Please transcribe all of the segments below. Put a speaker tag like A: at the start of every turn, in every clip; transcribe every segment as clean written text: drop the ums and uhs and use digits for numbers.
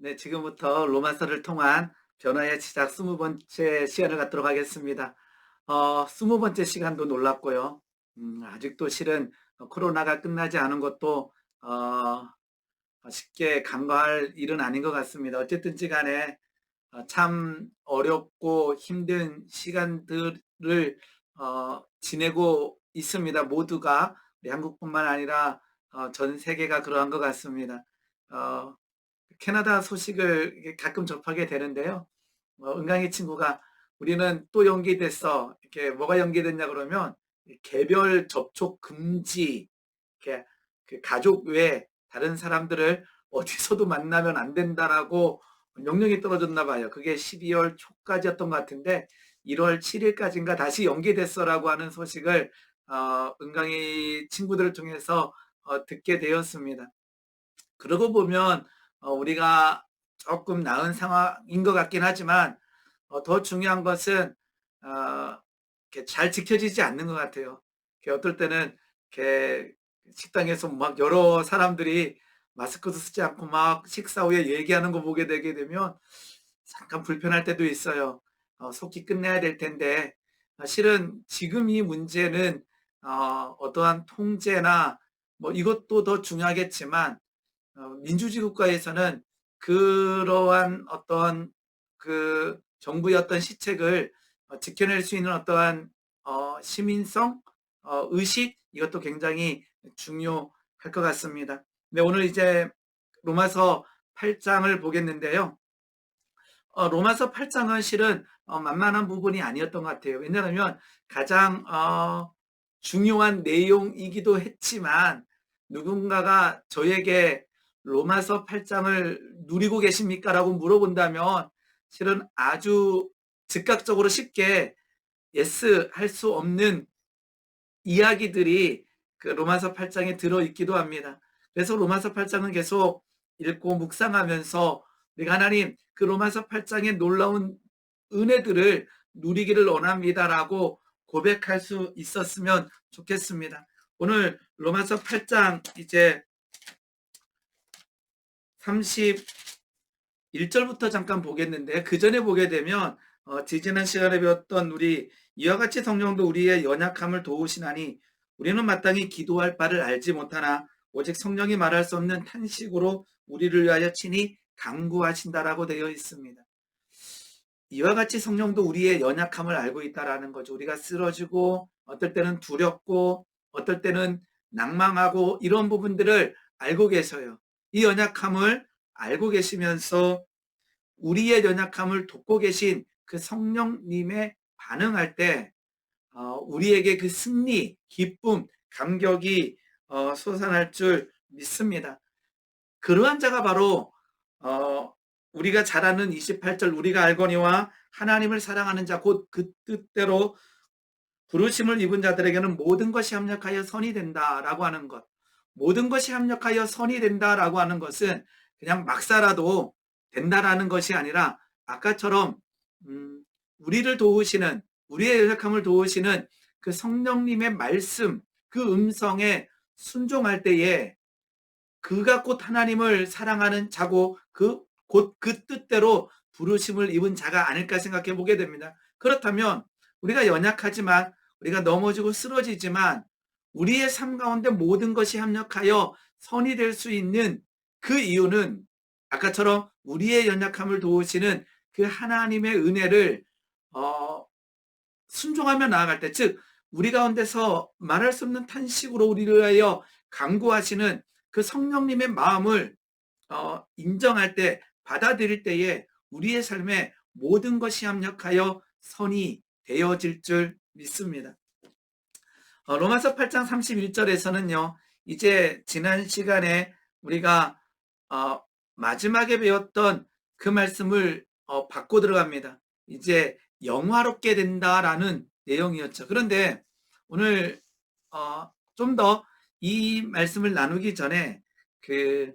A: 네, 지금부터 로마서를 통한 변화의 시작 20번째 시간을 갖도록 하겠습니다. 20번째 시간도 놀랍고요. 아직도 실은 코로나가 끝나지 않은 것도 어, 쉽게 간과할 일은 아닌 것 같습니다. 어쨌든지 간에 참 어렵고 힘든 시간들을 지내고 있습니다. 모두가 우리 한국뿐만 아니라 전 세계가 그러한 것 같습니다. 어, 캐나다 소식을 가끔 접하게 되는데요. 은강이 친구가 우리는 또 연기됐어. 이렇게 뭐가 연기됐냐 그러면 개별 접촉 금지, 이렇게 그 가족 외에 다른 사람들을 어디서도 만나면 안 된다라고 명령이 떨어졌나 봐요. 그게 12월 초까지였던 것 같은데 1월 7일까지인가 다시 연기됐어라고 하는 소식을 은강이 친구들을 통해서 듣게 되었습니다. 그러고 보면 우리가 조금 나은 상황인 것 같긴 하지만 더 중요한 것은 어, 이렇게 잘 지켜지지 않는 것 같아요. 이렇게 어떨 때는 이렇게 식당에서 막 여러 사람들이 마스크도 쓰지 않고 막 식사 후에 얘기하는 거 보게 되게 되면 잠깐 불편할 때도 있어요. 속히 끝내야 될 텐데 실은 지금 이 문제는 어떠한 통제나 뭐 이것도 더 중요하겠지만 민주주의 국가에서는 그러한 어떠한 그 정부의 어떤 시책을 지켜낼 수 있는 어떠한 시민성, 의식 이것도 굉장히 중요할 것 같습니다. 네, 오늘 이제 로마서 8장을 보겠는데요. 로마서 8장은 실은 만만한 부분이 아니었던 것 같아요. 왜냐하면 가장 중요한 내용이기도 했지만 누군가가 저에게 로마서 8장을 누리고 계십니까? 라고 물어본다면 실은 아주 즉각적으로 쉽게 예스 할 수 없는 이야기들이 그 로마서 8장에 들어있기도 합니다. 그래서 로마서 8장은 계속 읽고 묵상하면서 우리가 하나님 그 로마서 8장의 놀라운 은혜들을 누리기를 원합니다라고 고백할 수 있었으면 좋겠습니다. 오늘 로마서 8장 이제 31절부터 잠깐 보겠는데 그 전에 보게 되면 지지난 시간에 배웠던 우리 이와 같이 성령도 우리의 연약함을 도우시나니 우리는 마땅히 기도할 바를 알지 못하나 오직 성령이 말할 수 없는 탄식으로 우리를 위하여 친히 간구하신다라고 되어 있습니다. 이와 같이 성령도 우리의 연약함을 알고 있다라는 거죠. 우리가 쓰러지고 어떨 때는 두렵고 어떨 때는 낭망하고 이런 부분들을 알고 계셔요. 이 연약함을 알고 계시면서 우리의 연약함을 돕고 계신 그 성령님의 반응할 때 우리에게 그 승리, 기쁨, 감격이 솟아날 줄 믿습니다. 그러한 자가 바로 우리가 잘 아는 28절 우리가 알거니와 하나님을 사랑하는 자 곧 그 뜻대로 부르심을 입은 자들에게는 모든 것이 합력하여 선이 된다라고 하는 것. 모든 것이 합력하여 선이 된다라고 하는 것은 그냥 막 살아도 된다라는 것이 아니라 아까처럼 우리를 도우시는 우리의 연약함을 도우시는 그 성령님의 말씀 그 음성에 순종할 때에 그가 곧 하나님을 사랑하는 자고 곧 그 뜻대로 부르심을 입은 자가 아닐까 생각해 보게 됩니다. 그렇다면 우리가 연약하지만 우리가 넘어지고 쓰러지지만 우리의 삶 가운데 모든 것이 합력하여 선이 될 수 있는 그 이유는 아까처럼 우리의 연약함을 도우시는 그 하나님의 은혜를 순종하며 나아갈 때, 즉 우리 가운데서 말할 수 없는 탄식으로 우리를 위하여 간구하시는 그 성령님의 마음을 인정할 때, 받아들일 때에 우리의 삶에 모든 것이 합력하여 선이 되어질 줄 믿습니다. 로마서 8장 31절에서는요. 이제 지난 시간에 우리가 마지막에 배웠던 그 말씀을 받고 들어갑니다. 이제 영화롭게 된다라는 내용이었죠. 그런데 오늘 좀 더 이 말씀을 나누기 전에 그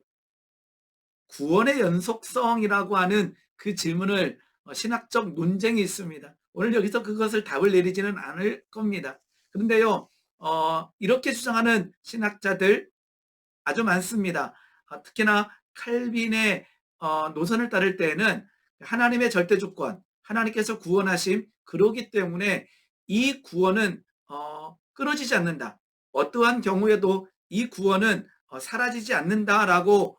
A: 구원의 연속성이라고 하는 그 질문을 신학적 논쟁이 있습니다. 오늘 여기서 그것을 답을 내리지는 않을 겁니다. 그런데요, 이렇게 주장하는 신학자들 아주 많습니다. 특히나 칼빈의 노선을 따를 때에는 하나님의 절대 주권, 하나님께서 구원하심, 그러기 때문에 이 구원은 끊어지지 않는다. 어떠한 경우에도 이 구원은 사라지지 않는다라고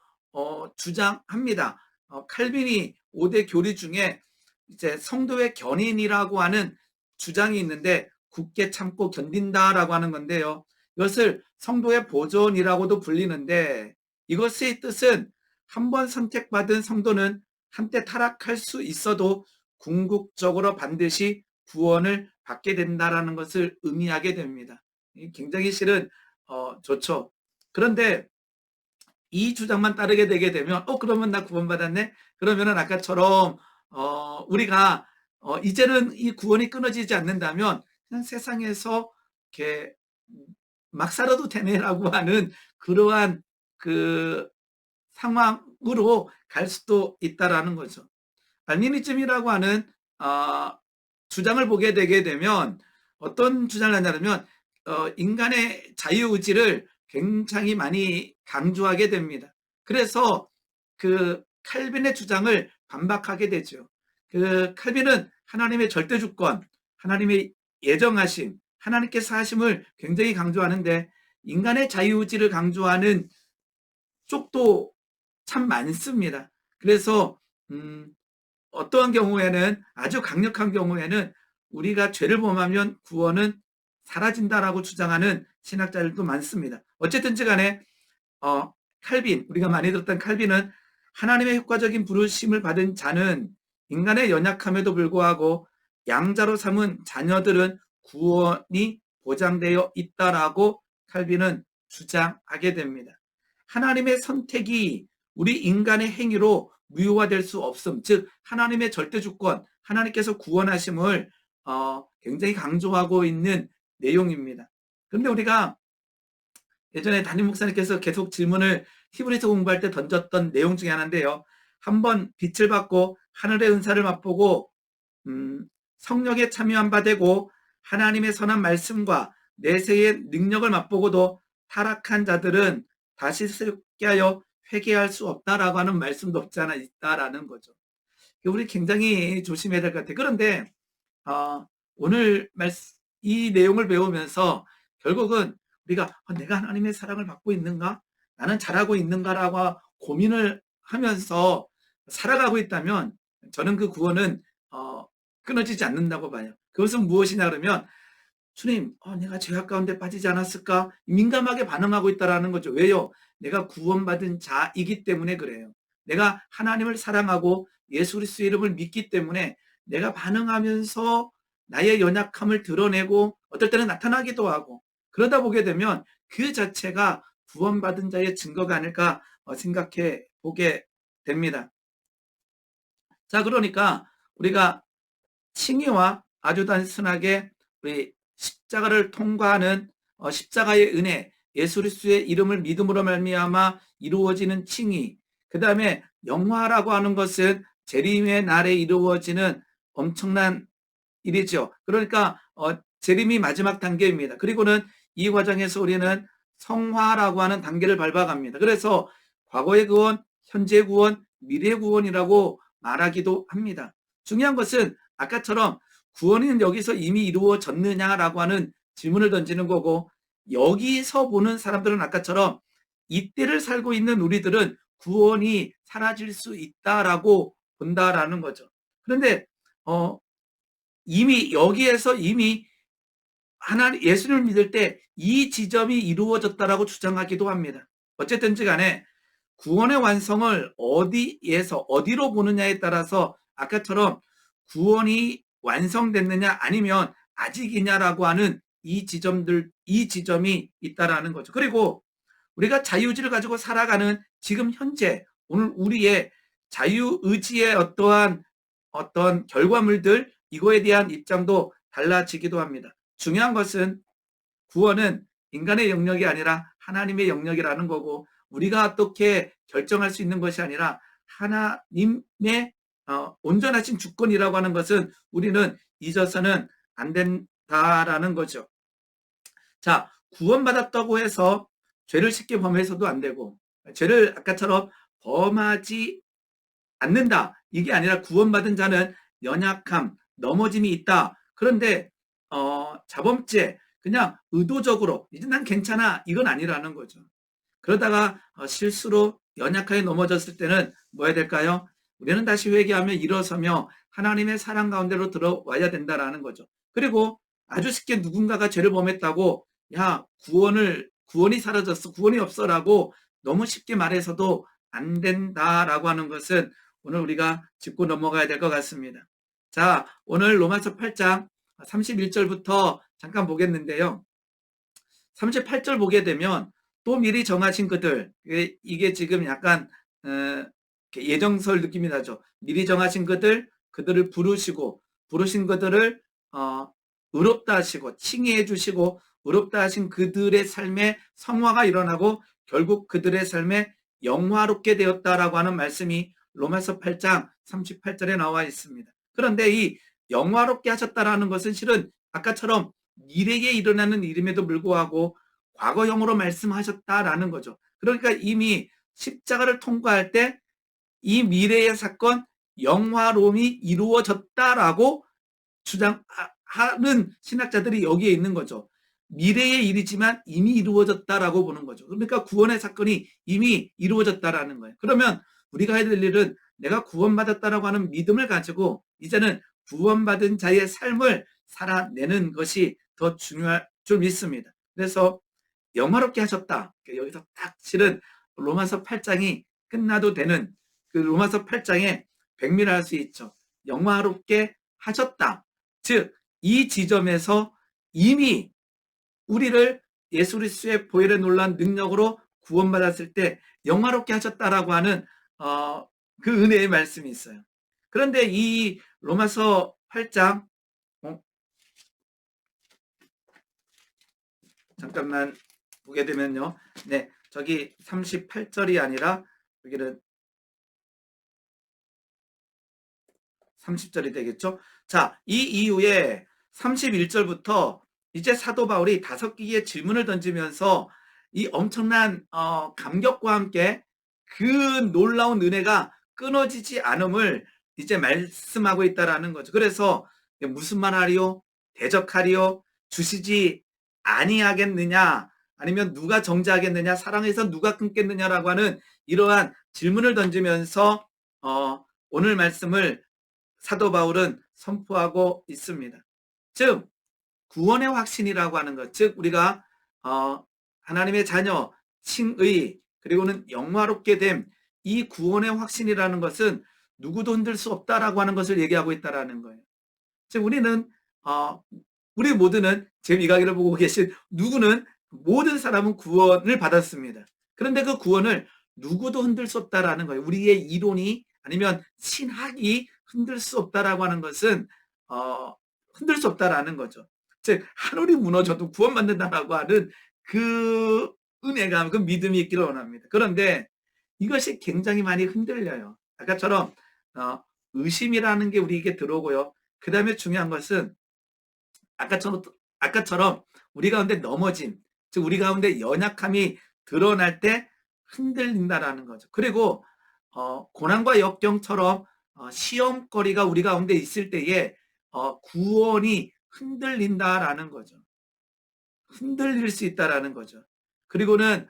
A: 주장합니다. 칼빈이 5대 교리 중에 이제 성도의 견인이라고 하는 주장이 있는데 굳게 참고 견딘다라고 하는 건데요. 이것을 성도의 보존이라고도 불리는데 이것의 뜻은 한 번 선택받은 성도는 한때 타락할 수 있어도 궁극적으로 반드시 구원을 받게 된다라는 것을 의미하게 됩니다. 굉장히 실은 좋죠. 그런데 이 주장만 따르게 되게 되면 그러면 나 구원받았네? 그러면은 아까처럼 우리가 이제는 이 구원이 끊어지지 않는다면 그냥 세상에서 이렇게 막 살아도 되네라고 하는 그러한 그 상황으로 갈 수도 있다라는 거죠. 알미니즘이라고 하는 주장을 보게 되게 되면 어떤 주장을 하냐면 인간의 자유의지를 굉장히 많이 강조하게 됩니다. 그래서 그 칼빈의 주장을 반박하게 되죠. 그 칼빈은 하나님의 절대 주권, 하나님의 예정하심, 하나님께서 하심을 굉장히 강조하는데 인간의 자유의지를 강조하는 쪽도 참 많습니다. 그래서 어떠한 경우에는 아주 강력한 경우에는 우리가 죄를 범하면 구원은 사라진다라고 주장하는 신학자들도 많습니다. 어쨌든지 간에 칼빈, 우리가 많이 들었던 칼빈은 하나님의 효과적인 부르심을 받은 자는 인간의 연약함에도 불구하고 양자로 삼은 자녀들은 구원이 보장되어 있다라고 칼빈은 주장하게 됩니다. 하나님의 선택이 우리 인간의 행위로 무효화될 수 없음, 즉 하나님의 절대 주권, 하나님께서 구원하심을 굉장히 강조하고 있는 내용입니다. 그런데 우리가 예전에 담임 목사님께서 계속 질문을 히브리서 공부할 때 던졌던 내용 중에 하나인데요. 한번 빛을 받고 하늘의 은사를 맛보고 성령에 참여한 바 되고 하나님의 선한 말씀과 내세의 능력을 맛보고도 타락한 자들은 다시 새롭게 하여 회개할 수 없다라고 하는 말씀도 없지 않아 있다라는 거죠. 우리 굉장히 조심해야 될 것 같아요. 그런데 오늘 이 내용을 배우면서 결국은 우리가 내가 하나님의 사랑을 받고 있는가? 나는 잘하고 있는가라고 고민을 하면서 살아가고 있다면 저는 그 구원은 끊어지지 않는다고 봐요. 그것은 무엇이냐 그러면 주님, 내가 죄악 가운데 빠지지 않았을까? 민감하게 반응하고 있다는 거죠. 왜요? 내가 구원받은 자이기 때문에 그래요. 내가 하나님을 사랑하고 예수 그리스도의 이름을 믿기 때문에 내가 반응하면서 나의 연약함을 드러내고 어떨 때는 나타나기도 하고 그러다 보게 되면 그 자체가 구원받은 자의 증거가 아닐까 생각해 보게 됩니다. 자, 그러니까 우리가 칭의와 아주 단순하게 우리 십자가를 통과하는 십자가의 은혜, 예수 그리스도의 이름을 믿음으로 말미암아 이루어지는 칭의, 그 다음에 영화라고 하는 것은 재림의 날에 이루어지는 엄청난 일이죠. 그러니까 재림이 마지막 단계입니다. 그리고는 이 과정에서 우리는 성화라고 하는 단계를 밟아갑니다. 그래서 과거의 구원, 현재 구원, 미래 구원이라고 말하기도 합니다. 중요한 것은 아까처럼 구원은 여기서 이미 이루어졌느냐라고 하는 질문을 던지는 거고 여기서 보는 사람들은 아까처럼 이때를 살고 있는 우리들은 구원이 사라질 수 있다라고 본다라는 거죠. 그런데 이미 여기에서 이미 하나님 예수님을 믿을 때 이 지점이 이루어졌다라고 주장하기도 합니다. 어쨌든지 간에 구원의 완성을 어디에서 어디로 보느냐에 따라서 아까처럼 구원이 완성됐느냐 아니면 아직이냐라고 하는 이 지점이 있다라는 거죠. 그리고 우리가 자유의지를 가지고 살아가는 지금 현재 오늘 우리의 자유의지의 어떤 결과물들 이거에 대한 입장도 달라지기도 합니다. 중요한 것은 구원은 인간의 영역이 아니라 하나님의 영역이라는 거고 우리가 어떻게 결정할 수 있는 것이 아니라 하나님의 온전하신 주권이라고 하는 것은 우리는 잊어서는 안 된다라는 거죠. 자, 구원받았다고 해서 죄를 쉽게 범해서도 안 되고 죄를 아까처럼 범하지 않는다. 이게 아니라 구원받은 자는 연약함, 넘어짐이 있다. 그런데 자범죄, 그냥 의도적으로 이제 난 괜찮아 이건 아니라는 거죠. 그러다가 실수로 연약하게 넘어졌을 때는 뭐 해야 될까요? 우리는 다시 회개하며 일어서며 하나님의 사랑 가운데로 들어와야 된다라는 거죠. 그리고 아주 쉽게 누군가가 죄를 범했다고 야 구원이 사라졌어 구원이 없어라고 너무 쉽게 말해서도 안 된다라고 하는 것은 오늘 우리가 짚고 넘어가야 될 것 같습니다. 자, 오늘 로마서 8장 31절부터 잠깐 보겠는데요. 38절 보게 되면 또 미리 정하신 그들, 이게 지금 약간 예정설 느낌이 나죠. 미리 정하신 그들을 부르신 그들을 의롭다 하시고 칭의해 주시고 의롭다 하신 그들의 삶에 성화가 일어나고 결국 그들의 삶에 영화롭게 되었다라고 하는 말씀이 로마서 8장 38절에 나와 있습니다. 그런데 이 영화롭게 하셨다라는 것은 실은 아까처럼 미래에 일어나는 일임에도 불구하고 과거형으로 말씀하셨다라는 거죠. 그러니까 이미 십자가를 통과할 때 이 미래의 사건 영화로움이 이루어졌다라고 주장하는 신학자들이 여기에 있는 거죠. 미래의 일이지만 이미 이루어졌다라고 보는 거죠. 그러니까 구원의 사건이 이미 이루어졌다라는 거예요. 그러면 우리가 해야 될 일은 내가 구원받았다라고 하는 믿음을 가지고 이제는 구원받은 자의 삶을 살아내는 것이 더 중요할 줄 믿습니다. 그래서 영화롭게 하셨다. 여기서 딱 실은 로마서 8장이 끝나도 되는 그 로마서 8장에 백미를 할 수 있죠. 영화롭게 하셨다. 즉, 이 지점에서 이미 우리를 예수 그리스도의 보혈의 놀라운 능력으로 구원받았을 때 영화롭게 하셨다라고 하는 그 은혜의 말씀이 있어요. 그런데 이 로마서 8장 잠깐만 보게 되면요. 네, 저기 38절이 아니라 여기는 30절이 되겠죠. 자, 이 이후에 31절부터 이제 사도 바울이 5개의 질문을 던지면서 이 엄청난 감격과 함께 그 놀라운 은혜가 끊어지지 않음을 이제 말씀하고 있다라는 거죠. 그래서 무슨 말 하리요? 대적하리요? 주시지 아니하겠느냐? 아니면 누가 정죄하겠느냐? 사랑에서 누가 끊겠느냐라고 하는 이러한 질문을 던지면서 오늘 말씀을 사도 바울은 선포하고 있습니다. 즉 구원의 확신이라고 하는 것, 즉 우리가 하나님의 자녀, 칭의, 그리고는 영화롭게 됨, 이 구원의 확신이라는 것은 누구도 흔들 수 없다라고 하는 것을 얘기하고 있다라는 거예요. 즉 우리 모두는 지금 이 강의를 보고 계신 모든 사람은 구원을 받았습니다. 그런데 그 구원을 누구도 흔들 수 없다라는 거예요. 우리의 이론이 아니면 신학이 흔들 수 없다라고 하는 것은 흔들 수 없다라는 거죠. 즉 하늘이 무너져도 구원받는다라고 하는 그 은혜감, 그 믿음이 있기를 원합니다. 그런데 이것이 굉장히 많이 흔들려요. 아까처럼 의심이라는 게 우리에게 들어오고요. 그 다음에 중요한 것은 아까처럼 우리 가운데 넘어짐, 즉 우리 가운데 연약함이 드러날 때 흔들린다라는 거죠. 그리고 고난과 역경처럼 시험거리가 우리 가운데 있을 때에 구원이 흔들린다라는 거죠. 흔들릴 수 있다라는 거죠. 그리고는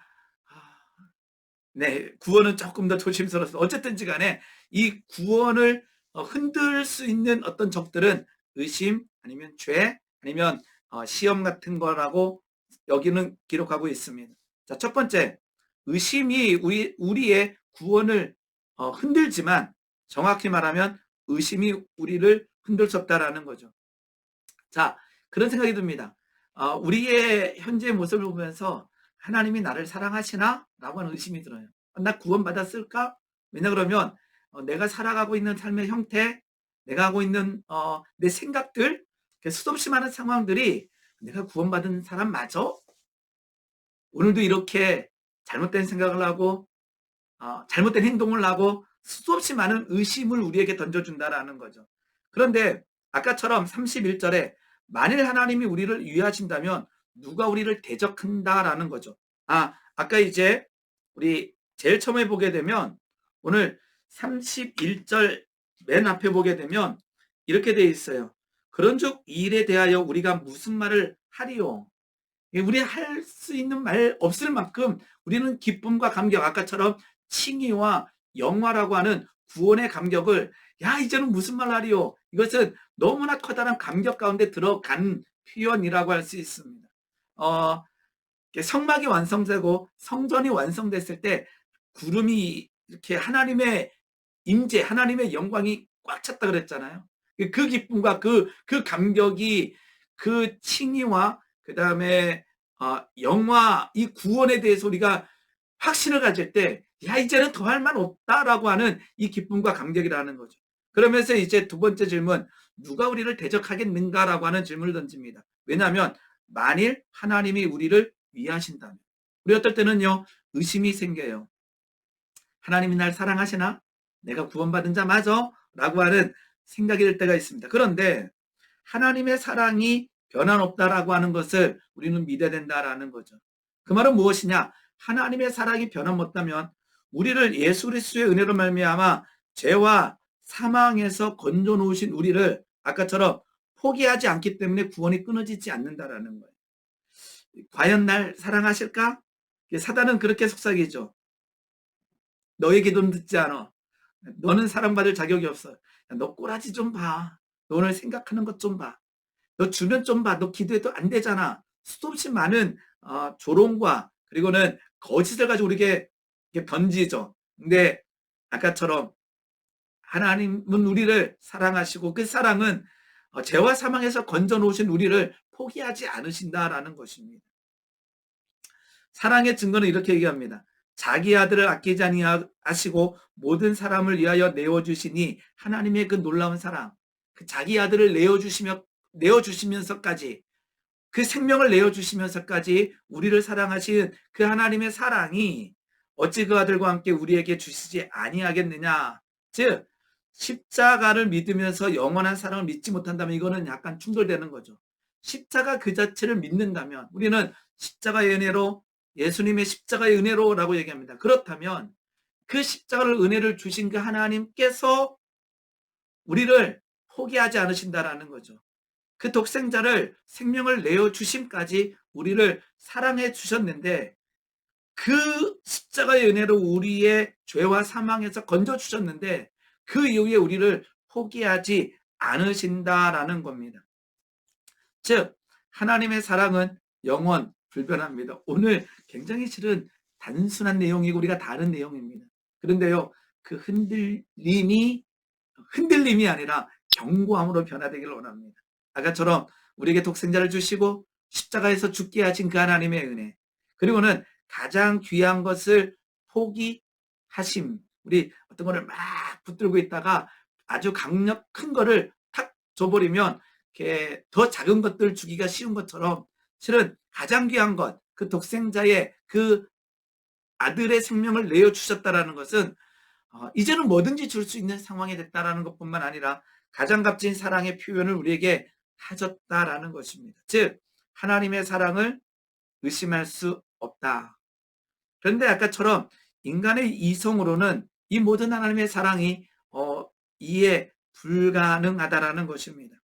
A: 네, 구원은 조금 더 조심스러워서 어쨌든지 간에 이 구원을 흔들 수 있는 어떤 적들은 의심 아니면 죄 아니면 시험 같은 거라고 여기는 기록하고 있습니다. 자, 첫 번째, 의심이 우리의 구원을 흔들지만 정확히 말하면 의심이 우리를 흔들 수 없다라는 거죠. 자, 그런 생각이 듭니다. 우리의 현재 모습을 보면서 하나님이 나를 사랑하시나? 라고 하는 의심이 들어요. 나 구원받았을까? 왜냐 그러면 내가 살아가고 있는 삶의 형태, 내가 하고 있는 내 생각들, 수없이 많은 상황들이 내가 구원받은 사람 맞아? 오늘도 이렇게 잘못된 생각을 하고 잘못된 행동을 하고 수없이 많은 의심을 우리에게 던져준다라는 거죠. 그런데 아까처럼 31절에 만일 하나님이 우리를 위하신다면 누가 우리를 대적한다라는 거죠. 아까 이제 우리 제일 처음에 보게 되면 오늘 31절 맨 앞에 보게 되면 이렇게 되어 있어요. 그런즉 이 일에 대하여 우리가 무슨 말을 하리요? 우리 할 수 있는 말 없을 만큼 우리는 기쁨과 감격, 아까처럼 칭의와 영화라고 하는 구원의 감격을 야 이제는 무슨 말 하리요? 이것은 너무나 커다란 감격 가운데 들어간 표현이라고 할 수 있습니다. 성막이 완성되고 성전이 완성됐을 때 구름이 이렇게 하나님의 임재, 하나님의 영광이 꽉 찼다 그랬잖아요. 그 기쁨과 그 감격이 그 칭의와 그 다음에 영화, 이 구원에 대해서 우리가 확신을 가질 때, 야, 이제는 더 할 말 없다라고 하는 이 기쁨과 감격이라는 거죠. 그러면서 이제 두 번째 질문, 누가 우리를 대적하겠는가라고 하는 질문을 던집니다. 왜냐하면 만일 하나님이 우리를 위하신다면, 우리 어떨 때는요, 의심이 생겨요. 하나님이 날 사랑하시나? 내가 구원받은 자 맞아? 라고 하는 생각이 들 때가 있습니다. 그런데 하나님의 사랑이 변함없다라고 하는 것을 우리는 믿어야 된다라는 거죠. 그 말은 무엇이냐? 하나님의 사랑이 변함없다면 우리를 예수 그리스도의 은혜로 말미암아 죄와 사망에서 건져 놓으신 우리를 아까처럼 포기하지 않기 때문에 구원이 끊어지지 않는다라는 거예요. 과연 날 사랑하실까? 사단은 그렇게 속삭이죠. 너의 기도는 듣지 않아. 너는 사랑받을 자격이 없어. 야, 너 꼬라지 좀 봐. 너 오늘 생각하는 것 좀 봐. 너 주변 좀 봐. 너 기도해도 안 되잖아. 수도 없이 많은 조롱과 그리고는 거짓을 가지고 우리에게 던지죠. 근데 아까처럼 하나님은 우리를 사랑하시고 그 사랑은 죄와 사망에서 건져 놓으신 우리를 포기하지 않으신다라는 것입니다. 사랑의 증거는 이렇게 얘기합니다. 자기 아들을 아끼지 아니하시고 모든 사람을 위하여 내어주시니 하나님의 그 놀라운 사랑, 그 자기 아들을 내어주시면서까지 그 생명을 내어주시면서까지 우리를 사랑하신 그 하나님의 사랑이 어찌 그 아들과 함께 우리에게 주시지 아니하겠느냐. 즉 십자가를 믿으면서 영원한 사랑을 믿지 못한다면 이거는 약간 충돌되는 거죠. 십자가 그 자체를 믿는다면 우리는 십자가의 은혜로 예수님의 십자가의 은혜로라고 얘기합니다. 그렇다면 그 십자가를 은혜를 주신 그 하나님께서 우리를 포기하지 않으신다라는 거죠. 그 독생자를 생명을 내어 주심까지 우리를 사랑해 주셨는데 그 십자가의 은혜로 우리의 죄와 사망에서 건져 주셨는데 그 이후에 우리를 포기하지 않으신다라는 겁니다. 즉 하나님의 사랑은 영원 불변합니다. 오늘 굉장히 실은 단순한 내용이고 우리가 다른 내용입니다. 그런데요, 그 흔들림이 아니라 견고함으로 변화되기를 원합니다. 아까처럼 우리에게 독생자를 주시고 십자가에서 죽게 하신 그 하나님의 은혜, 그리고는 가장 귀한 것을 포기하심. 우리 어떤 거를 막 붙들고 있다가 아주 큰 거를 탁 줘버리면 이렇게 더 작은 것들 주기가 쉬운 것처럼 실은 가장 귀한 것, 그 독생자의 그 아들의 생명을 내어주셨다라는 것은 이제는 뭐든지 줄 수 있는 상황이 됐다라는 것뿐만 아니라 가장 값진 사랑의 표현을 우리에게 하셨다라는 것입니다. 즉 하나님의 사랑을 의심할 수 없다. 그런데 아까처럼 인간의 이성으로는 이 모든 하나님의 사랑이 이해 불가능하다라는 것입니다.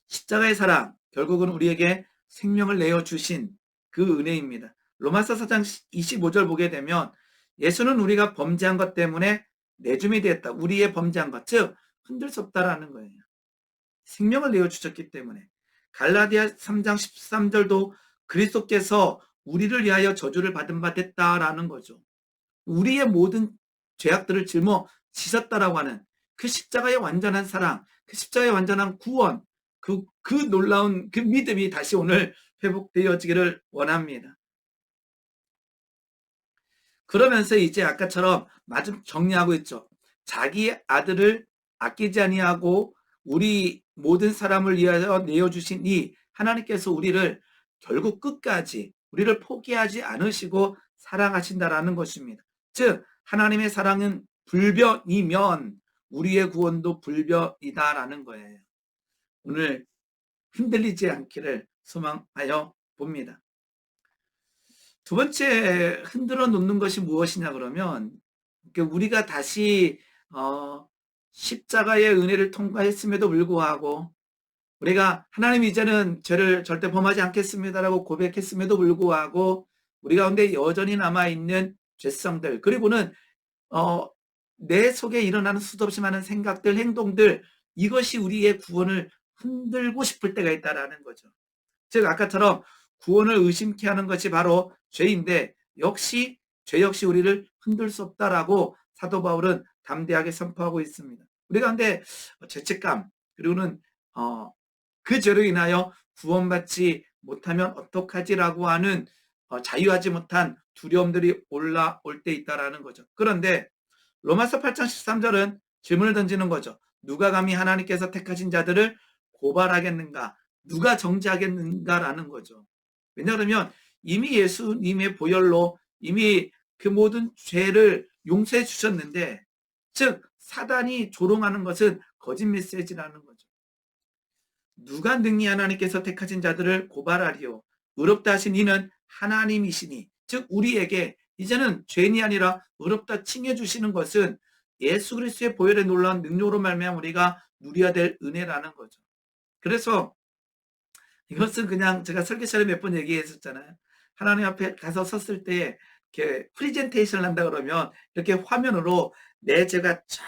A: 십자가의 사랑, 결국은 우리에게 생명을 내어주신 그 은혜입니다. 로마서 4장 25절 보게 되면 예수는 우리가 범죄한 것 때문에 내줌이 되었다. 우리의 범죄한 것, 즉 흔들 수 없다라는 거예요. 생명을 내어주셨기 때문에. 갈라디아 3장 13절도 그리스도께서 우리를 위하여 저주를 받은 바 됐다라는 거죠. 우리의 모든 죄악들을 짊어지셨다라고 하는 그 십자가의 완전한 사랑, 그 십자가의 완전한 구원, 그 놀라운 그 믿음이 다시 오늘 회복되어지기를 원합니다. 그러면서 이제 아까처럼 마침 정리하고 있죠. 자기 아들을 아끼지 아니하고 우리 모든 사람을 위하여 내어주신 이 하나님께서 우리를 결국 끝까지 우리를 포기하지 않으시고 사랑하신다라는 것입니다. 즉 하나님의 사랑은 불변이면 우리의 구원도 불변이다라는 거예요. 오늘 흔들리지 않기를 소망하여 봅니다. 두 번째 흔들어 놓는 것이 무엇이냐 그러면 우리가 다시 십자가의 은혜를 통과했음에도 불구하고 우리가 하나님 이제는 죄를 절대 범하지 않겠습니다라고 고백했음에도 불구하고 우리 가운데 여전히 남아있는 죄성들, 그리고는 어, 내 속에 일어나는 수도 없이 많은 생각들, 행동들, 이것이 우리의 구원을 흔들고 싶을 때가 있다라는 거죠. 즉 아까처럼 구원을 의심케 하는 것이 바로 죄인데 역시 죄 역시 우리를 흔들 수 없다라고 사도 바울은 담대하게 선포하고 있습니다. 우리 가운데 죄책감, 그리고는 그 죄로 인하여 구원받지 못하면 어떡하지라고 하는 자유하지 못한 두려움들이 올라올 때 있다라는 거죠. 그런데 로마서 8장 13절은 질문을 던지는 거죠. 누가 감히 하나님께서 택하신 자들을 고발하겠는가? 누가 정죄하겠는가라는 거죠. 왜냐하면 이미 예수님의 보혈로 이미 그 모든 죄를 용서해 주셨는데, 즉 사단이 조롱하는 것은 거짓 메시지라는 거죠. 누가 능히 하나님께서 택하신 자들을 고발하리요? 의롭다 하신 이는 하나님이시니. 즉 우리에게 이제는 죄인이 아니라 의롭다 칭해 주시는 것은 예수 그리스도의 보혈의 놀라운 능력으로 말미암아 우리가 누려야 될 은혜라는 거죠. 그래서 이것은 그냥 제가 설교 시간에 몇 번 얘기했었잖아요. 하나님 앞에 가서 섰을 때 이렇게 프리젠테이션을 한다 그러면 이렇게 화면으로 내 죄가 쫙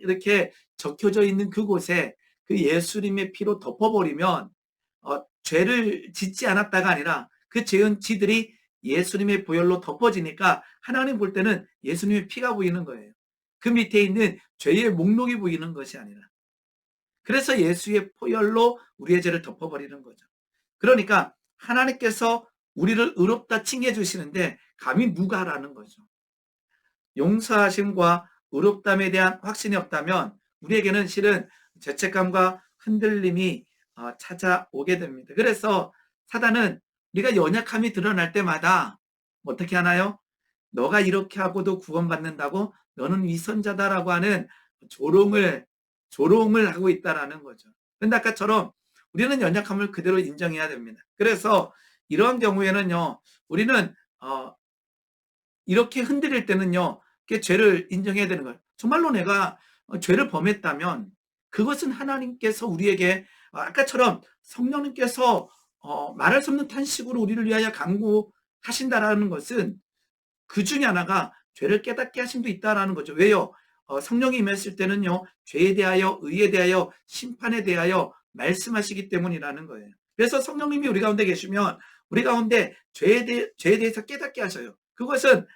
A: 이렇게 적혀져 있는 그곳에 그 예수님의 피로 덮어버리면 죄를 짓지 않았다가 아니라 그 죄은 지들이 예수님의 보혈로 덮어지니까 하나님 볼 때는 예수님의 피가 보이는 거예요. 그 밑에 있는 죄의 목록이 보이는 것이 아니라. 그래서 예수의 보혈로 우리의 죄를 덮어버리는 거죠. 그러니까 하나님께서 우리를 의롭다 칭해 주시는데 감히 누가 하라는 거죠. 용서하심과 의롭담에 대한 확신이 없다면 우리에게는 실은 죄책감과 흔들림이 찾아오게 됩니다. 그래서 사단은 우리가 연약함이 드러날 때마다 어떻게 하나요? 너가 이렇게 하고도 구원받는다고? 너는 위선자다라고 하는 조롱을 하고 있다라는 거죠. 그런데 아까처럼 우리는 연약함을 그대로 인정해야 됩니다. 그래서 이러한 경우에는요, 우리는 이렇게 흔들릴 때는요, 죄를 인정해야 되는 거예요. 정말로 내가 죄를 범했다면 그것은 하나님께서 우리에게 아까처럼 성령님께서 말할 수 없는 탄식으로 우리를 위하여 간구하신다라는 것은 그 중에 하나가 죄를 깨닫게 하심도 있다라는 거죠. 왜요? 성령이 임했을 때는요, 죄에 대하여, 의에 대하여, 심판에 대하여 말씀하시기 때문이라는 거예요. 그래서 성령님이 우리 가운데 계시면 우리 가운데 죄에 대해서 깨닫게 하셔요. 그것은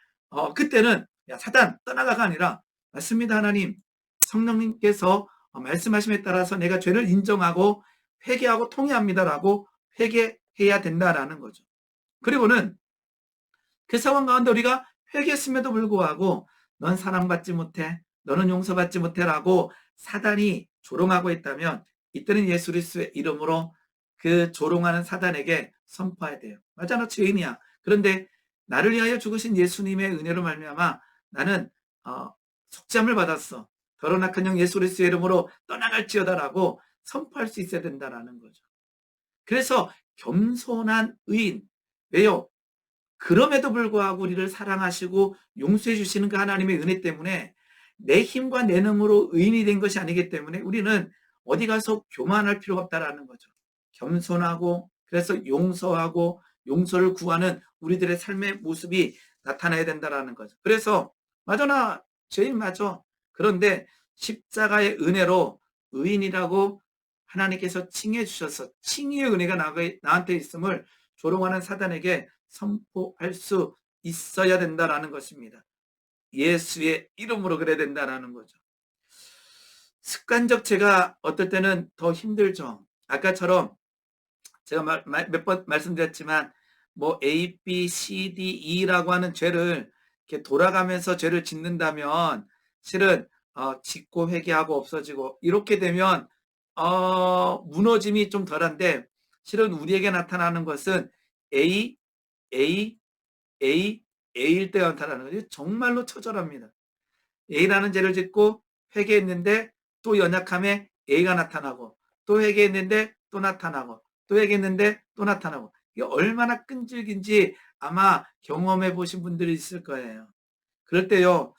A: 그때는 야 사단 떠나가가 아니라 맞습니다 하나님, 성령님께서 말씀하심에 따라서 내가 죄를 인정하고 회개하고 통회합니다라고 회개해야 된다라는 거죠. 그리고는 그 상황 가운데 우리가 회개했음에도 불구하고 넌 사랑받지 못해, 너는 용서받지 못해라고 사단이 조롱하고 있다면 이때는 예수 그리스도의 이름으로 그 조롱하는 사단에게 선포해야 돼요. 맞아, 너 죄인이야. 그런데 나를 위하여 죽으신 예수님의 은혜로 말미암아 나는 속죄함을 받았어. 더러운 악한 영 예수 그리스도의 이름으로 떠나갈지어다라고 선포할 수 있어야 된다라는 거죠. 그래서 겸손한 의인, 왜요? 그럼에도 불구하고 우리를 사랑하시고 용서해 주시는 그 하나님의 은혜 때문에 내 힘과 내 능으로 의인이 된 것이 아니기 때문에 우리는 어디 가서 교만할 필요가 없다라는 거죠. 겸손하고 그래서 용서하고 용서를 구하는 우리들의 삶의 모습이 나타나야 된다라는 거죠. 그래서 맞아, 나 죄인 맞아. 그런데 십자가의 은혜로 의인이라고 하나님께서 칭해 주셔서 칭의의 은혜가 나한테 있음을 조롱하는 사단에게 선포할 수 있어야 된다라는 것입니다. 예수의 이름으로 그래야 된다라는 거죠. 습관적 죄가 어떨 때는 더 힘들죠. 아까처럼 제가 몇 번 말씀드렸지만 뭐 A, B, C, D, E라고 하는 죄를 이렇게 돌아가면서 죄를 짓는다면 실은 짓고 회개하고 없어지고 이렇게 되면 무너짐이 좀 덜한데 실은 우리에게 나타나는 것은 A, A, A, A일 때가 나타나는 거죠. 정말로 처절합니다. A라는 죄를 짓고 회개했는데 또 연약함에 A가 나타나고 또 회개했는데 또 나타나고 또 회개했는데 또 나타나고 이게 얼마나 끈질긴지 아마 경험해 보신 분들이 있을 거예요. 그럴 때요,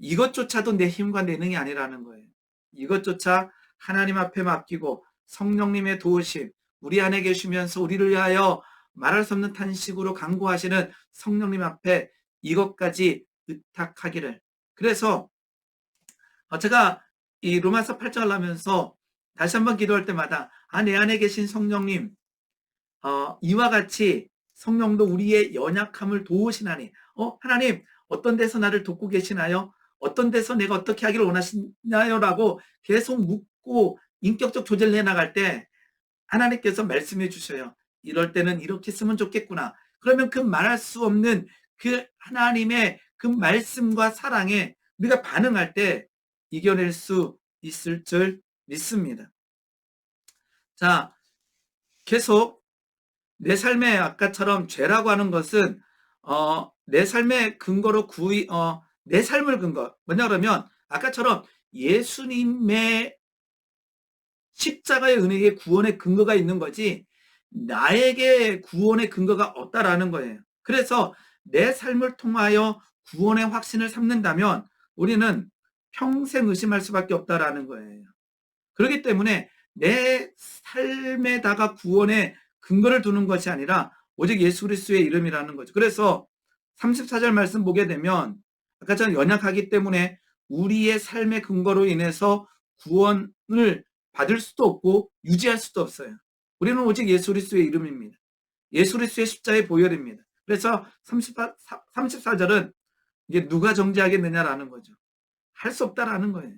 A: 이것조차도 내 힘과 내 능이 아니라는 거예요. 이것조차 하나님 앞에 맡기고 성령님의 도우심, 우리 안에 계시면서 우리를 위하여 말할 수 없는 탄식으로 간구하시는 성령님 앞에 이것까지 의탁하기를. 그래서 제가 이 로마서 8장을 하면서 다시 한번 기도할 때마다 내 안에 계신 성령님, 이와 같이 성령도 우리의 연약함을 도우시나니, 하나님 어떤 데서 나를 돕고 계시나요? 어떤 데서 내가 어떻게 하기를 원하시나요? 라고 계속 묻고 인격적 조절을 해나갈 때 하나님께서 말씀해 주셔요. 이럴 때는 이렇게 쓰면 좋겠구나. 그러면 그 말할 수 없는 그 하나님의 그 말씀과 사랑에 우리가 반응할 때 이겨낼 수 있을 줄 믿습니다. 자, 계속 내 삶의 아까처럼 죄라고 하는 것은 내 삶의 근거로 내 삶을 근거 뭐냐 그러면 아까처럼 예수님의 십자가의 은혜의 구원의 근거가 있는 거지 나에게 구원의 근거가 없다라는 거예요. 그래서 내 삶을 통하여 구원의 확신을 삼는다면 우리는 평생 의심할 수밖에 없다라는 거예요. 그렇기 때문에 내 삶에다가 구원의 근거를 두는 것이 아니라 오직 예수 그리스도의 이름이라는 거죠. 그래서 34절 말씀 보게 되면 아까 전 연약하기 때문에 우리의 삶의 근거로 인해서 구원을 받을 수도 없고 유지할 수도 없어요. 우리는 오직 예수 그리스도의 이름입니다. 예수 그리스도의 십자의 보혈입니다. 그래서 34절은 이게 누가 정죄하겠느냐라는 거죠. 할 수 없다라는 거예요.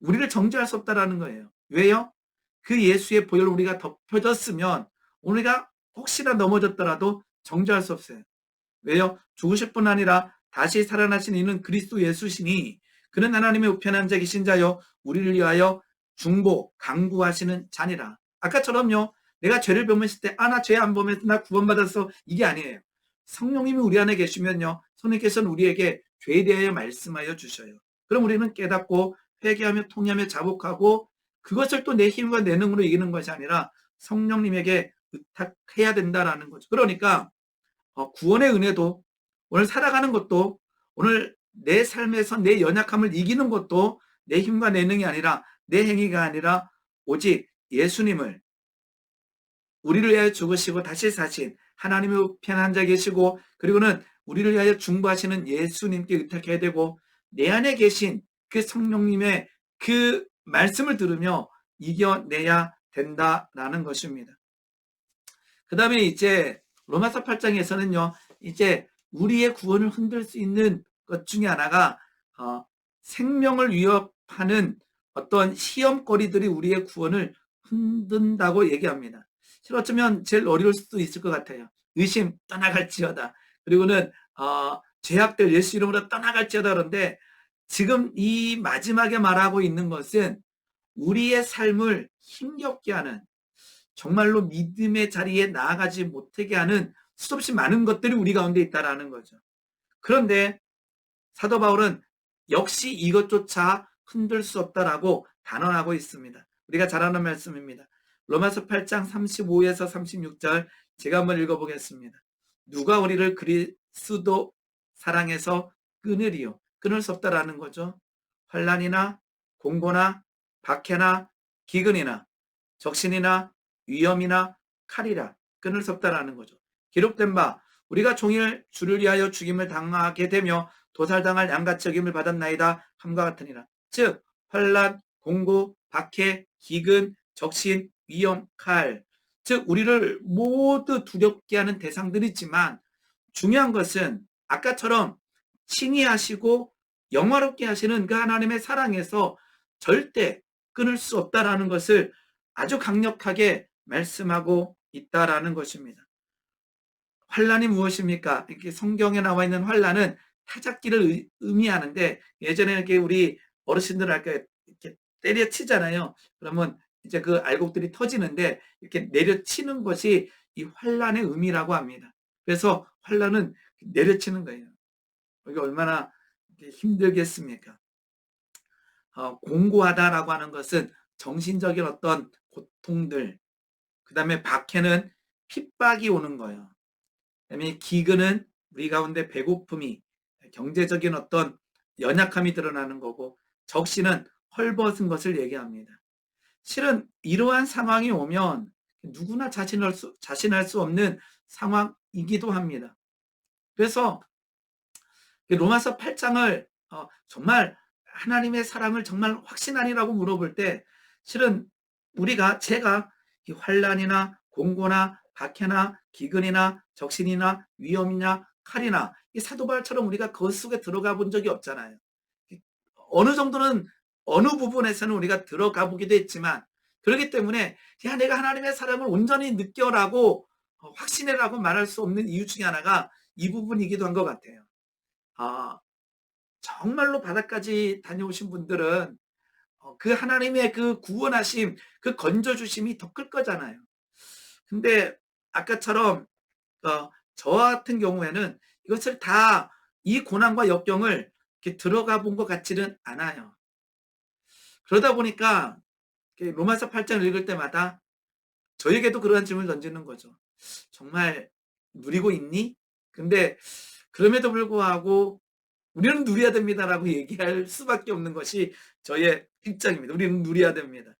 A: 우리를 정죄할 수 없다라는 거예요. 왜요? 그 예수의 보혈로 우리가 덮여졌으면 우리가 혹시나 넘어졌더라도 정죄할 수 없어요. 왜요? 죽으실 뿐 아니라 다시 살아나신 이는 그리스도 예수시니 그는 하나님의 우편한 자 계신 자요 우리를 위하여 중보 강구하시는 자니라. 아까처럼요. 내가 죄를 범했을 때 나 죄 안 범했어 나 구원받았어 이게 아니에요. 성령님이 우리 안에 계시면요. 성령께서는 우리에게 죄에 대하여 말씀하여 주셔요. 그럼 우리는 깨닫고 회개하며 통회하며 자복하고 그것을 또 내 힘과 내 능으로 이기는 것이 아니라 성령님에게 의탁해야 된다라는 거죠. 그러니까 구원의 은혜도 오늘 살아가는 것도 오늘 내 삶에서 내 연약함을 이기는 것도 내 힘과 내 능이 아니라 내 행위가 아니라 오직 예수님을 우리를 위하여 죽으시고 다시 사신 하나님의 우편한 자 계시고 그리고는 우리를 위하여 중보하시는 예수님께 의탁해야 되고 내 안에 계신 그 성령님의 그 말씀을 들으며 이겨내야 된다라는 것입니다. 그 다음에 이제 로마서 8장에서는요. 이제 우리의 구원을 흔들 수 있는 것 중에 하나가 생명을 위협하는 어떤 시험거리들이 우리의 구원을 흔든다고 얘기합니다. 실은 어쩌면 제일 어려울 수도 있을 것 같아요. 의심 떠나갈지어다. 그리고는 죄악들 예수 이름으로 떠나갈지어다. 그런데 지금 이 마지막에 말하고 있는 것은 우리의 삶을 힘겹게 하는 정말로 믿음의 자리에 나아가지 못하게 하는 수없이 많은 것들이 우리 가운데 있다라는 거죠. 그런데 사도 바울은 역시 이것조차 흔들 수 없다라고 단언하고 있습니다. 우리가 잘 아는 말씀입니다. 로마서 8장 35에서 36절 제가 한번 읽어보겠습니다. 누가 우리를 그리스도 사랑해서 끊으리요? 끊을 수 없다라는 거죠. 환난이나 공고나 박해나 기근이나 적신이나 위험이나 칼이라 끊을 수 없다라는 거죠. 기록된 바 우리가 종일 주를 위하여 죽임을 당하게 되며 도살당할 양같이 여김을 받았나이다 함과 같으니라. 즉 환난, 공고, 박해, 기근, 적신, 위험, 칼. 즉 우리를 모두 두렵게 하는 대상들이지만 중요한 것은 아까처럼 칭의하시고 영화롭게 하시는 그 하나님의 사랑에서 절대 끊을 수 없다라는 것을 아주 강력하게 말씀하고 있다라는 것입니다. 환란이 무엇입니까? 이렇게 성경에 나와 있는 환란은 타작기를 의미하는데 예전에 이렇게 우리 어르신들 할까 이렇게 때려치잖아요. 그러면 이제 그 알곡들이 터지는데 이렇게 내려치는 것이 이 환란의 의미라고 합니다. 그래서 환란은 내려치는 거예요. 이게 얼마나 힘들겠습니까? 공고하다라고 하는 것은 정신적인 어떤 고통들, 그 다음에 박해는 핍박이 오는 거예요. 그 다음에 기근은 우리 가운데 배고픔이, 경제적인 어떤 연약함이 드러나는 거고, 적시는 헐벗은 것을 얘기합니다. 실은 이러한 상황이 오면 누구나 자신할 수 없는 상황이기도 합니다. 그래서 로마서 8장을 정말 하나님의 사랑을 정말 확신하니라고 물어볼 때, 실은 제가 이 환난이나 공고나 박해나 기근이나 적신이나 위험이나 칼이나 이 사도 바울처럼 우리가 그 속에 들어가 본 적이 없잖아요. 어느 정도는 어느 부분에서는 우리가 들어가 보기도 했지만, 그렇기 때문에 야, 내가 하나님의 사랑을 온전히 느껴라고 확신해라고 말할 수 없는 이유 중에 하나가 이 부분이기도 한 것 같아요. 아, 정말로 바다까지 다녀오신 분들은 그 하나님의 그 구원하심, 그 건져주심이 더 클 거잖아요. 근데 아까처럼 저 같은 경우에는 이것을 다 이 고난과 역경을 이렇게 들어가 본 것 같지는 않아요. 그러다 보니까 로마서 8장을 읽을 때마다 저에게도 그러한 질문을 던지는 거죠. 정말 누리고 있니? 근데 그럼에도 불구하고 우리는 누려야 됩니다라고 얘기할 수밖에 없는 것이 저의 입장입니다. 우리는 누려야 됩니다.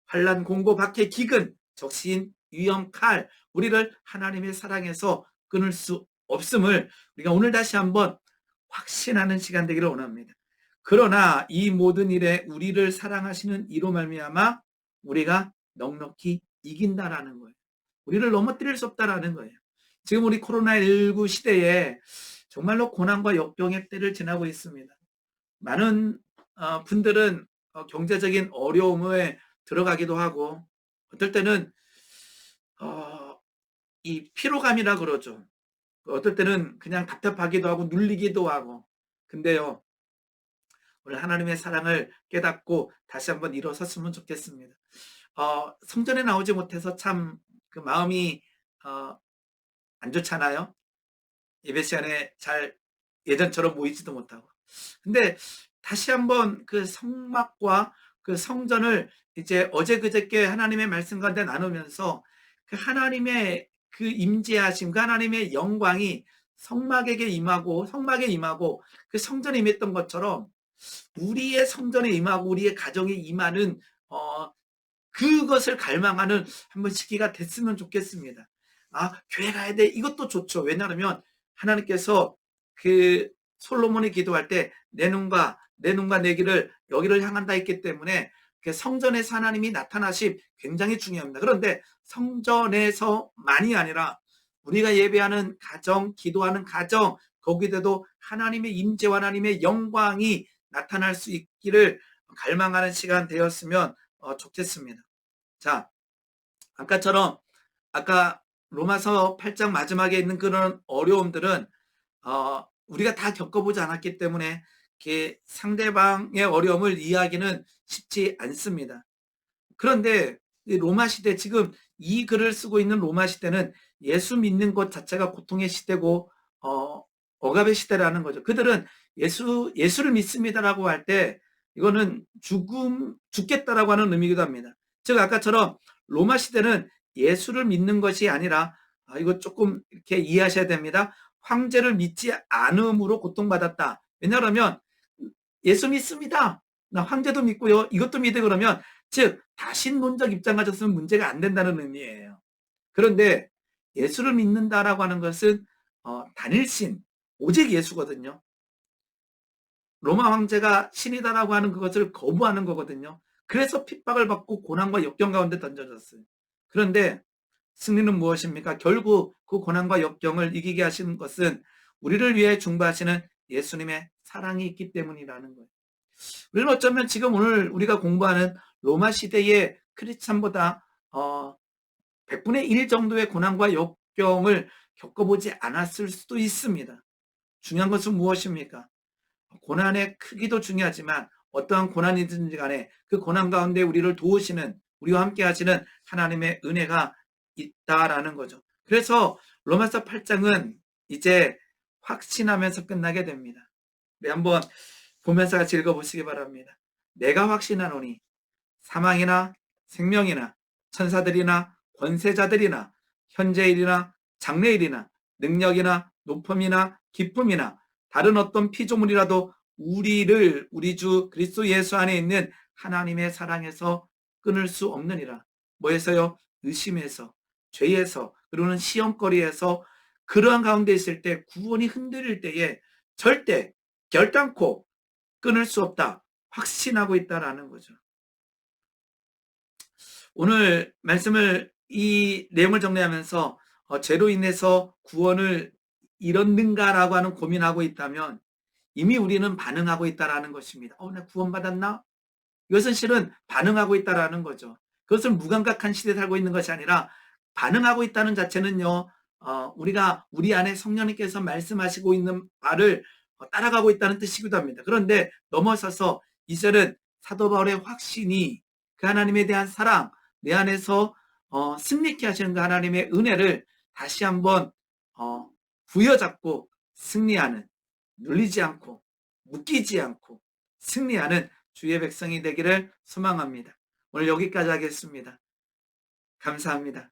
A: 환난, 공고, 박해, 기근, 적신, 위험, 칼, 우리를 하나님의 사랑에서 끊을 수 없음을 우리가 오늘 다시 한번 확신하는 시간 되기를 원합니다. 그러나 이 모든 일에 우리를 사랑하시는 이로 말미암아 우리가 넉넉히 이긴다라는 거예요. 우리를 넘어뜨릴 수 없다라는 거예요. 지금 우리 코로나19 시대에 정말로 고난과 역경의 때를 지나고 있습니다. 많은 분들은 경제적인 어려움에 들어가기도 하고, 어떨 때는 이 피로감이라 그러죠. 어떨 때는 그냥 답답하기도 하고 눌리기도 하고. 근데요, 오늘 하나님의 사랑을 깨닫고 다시 한번 일어섰으면 좋겠습니다. 성전에 나오지 못해서 참 그 마음이 안 좋잖아요. 예배 시간에 잘 예전처럼 모이지도 못하고. 근데 다시 한번 그 성막과 그 성전을 이제 어제 그저께 하나님의 말씀 가운데 나누면서 그 하나님의 그 임재하심, 그 하나님의 영광이 성막에 임하고 그 성전에 임했던 것처럼 우리의 성전에 임하고 우리의 가정에 임하는 그것을 갈망하는 한번 시기가 됐으면 좋겠습니다. 교회 가야 돼. 이것도 좋죠. 왜냐하면 하나님께서 그 솔로몬이 기도할 때 내 눈과 내 길을 여기를 향한다 했기 때문에 그 성전에서 하나님이 나타나심 굉장히 중요합니다. 그런데 성전에서만이 아니라 우리가 예배하는 가정, 기도하는 가정, 거기에도 하나님의 임재와 하나님의 영광이 나타날 수 있기를 갈망하는 시간 되었으면 좋겠습니다. 자, 아까 로마서 8장 마지막에 있는 그런 어려움들은 우리가 다 겪어보지 않았기 때문에 상대방의 어려움을 이해하기는 쉽지 않습니다. 그런데 로마 시대, 지금 이 글을 쓰고 있는 로마 시대는 예수 믿는 것 자체가 고통의 시대고 억압의 시대라는 거죠. 그들은 예수를 믿습니다라고 할 때 이거는 죽겠다라고 하는 의미기도 합니다. 즉 아까처럼 로마 시대는 예수를 믿는 것이 아니라 이거 조금 이렇게 이해하셔야 됩니다. 황제를 믿지 않음으로 고통받았다. 왜냐하면 예수 믿습니다. 나 황제도 믿고요. 이것도 믿어 그러면 즉 다신론적 입장 가졌으면 문제가 안 된다는 의미예요. 그런데 예수를 믿는다라고 하는 것은 단일신, 오직 예수거든요. 로마 황제가 신이다라고 하는 그것을 거부하는 거거든요. 그래서 핍박을 받고 고난과 역경 가운데 던져졌어요. 그런데 승리는 무엇입니까? 결국 그 고난과 역경을 이기게 하시는 것은 우리를 위해 중보하시는 예수님의 사랑이 있기 때문이라는 거예요. 우리는 어쩌면 지금 오늘 우리가 공부하는 로마 시대의 크리스찬보다 100분의 1 정도의 고난과 역경을 겪어보지 않았을 수도 있습니다. 중요한 것은 무엇입니까? 고난의 크기도 중요하지만 어떠한 고난이든지 간에 그 고난 가운데 우리를 도우시는, 우리와 함께 하시는 하나님의 은혜가 있다라는 거죠. 그래서 로마서 8장은 이제 확신하면서 끝나게 됩니다. 네, 한번 보면서 같이 읽어보시기 바랍니다. 내가 확신하노니 사망이나 생명이나 천사들이나 권세자들이나 현재일이나 장래일이나 능력이나 높음이나 기쁨이나 다른 어떤 피조물이라도 우리 주 그리스도 예수 안에 있는 하나님의 사랑에서 끊을 수 없느니라. 뭐에서요? 의심에서, 죄에서, 그리고는 시험거리에서, 그러한 가운데 있을 때, 구원이 흔들릴 때에 절대 결단코 끊을 수 없다, 확신하고 있다라는 거죠. 오늘 말씀을, 이 내용을 정리하면서 죄로 인해서 구원을 잃었는가라고 하는 고민하고 있다면 이미 우리는 반응하고 있다라는 것입니다. 나 구원받았나? 이것은 실은 반응하고 있다라는 거죠. 그것은 무감각한 시대에 살고 있는 것이 아니라 반응하고 있다는 자체는요, 우리가 우리 안에 성령님께서 말씀하시고 있는 바를 따라가고 있다는 뜻이기도 합니다. 그런데 넘어서서 이제는 사도 바울의 확신이, 그 하나님에 대한 사랑, 내 안에서 승리케 하시는 그 하나님의 은혜를 다시 한번 부여잡고 승리하는, 눌리지 않고 묶이지 않고 승리하는 주의 백성이 되기를 소망합니다. 오늘 여기까지 하겠습니다. 감사합니다.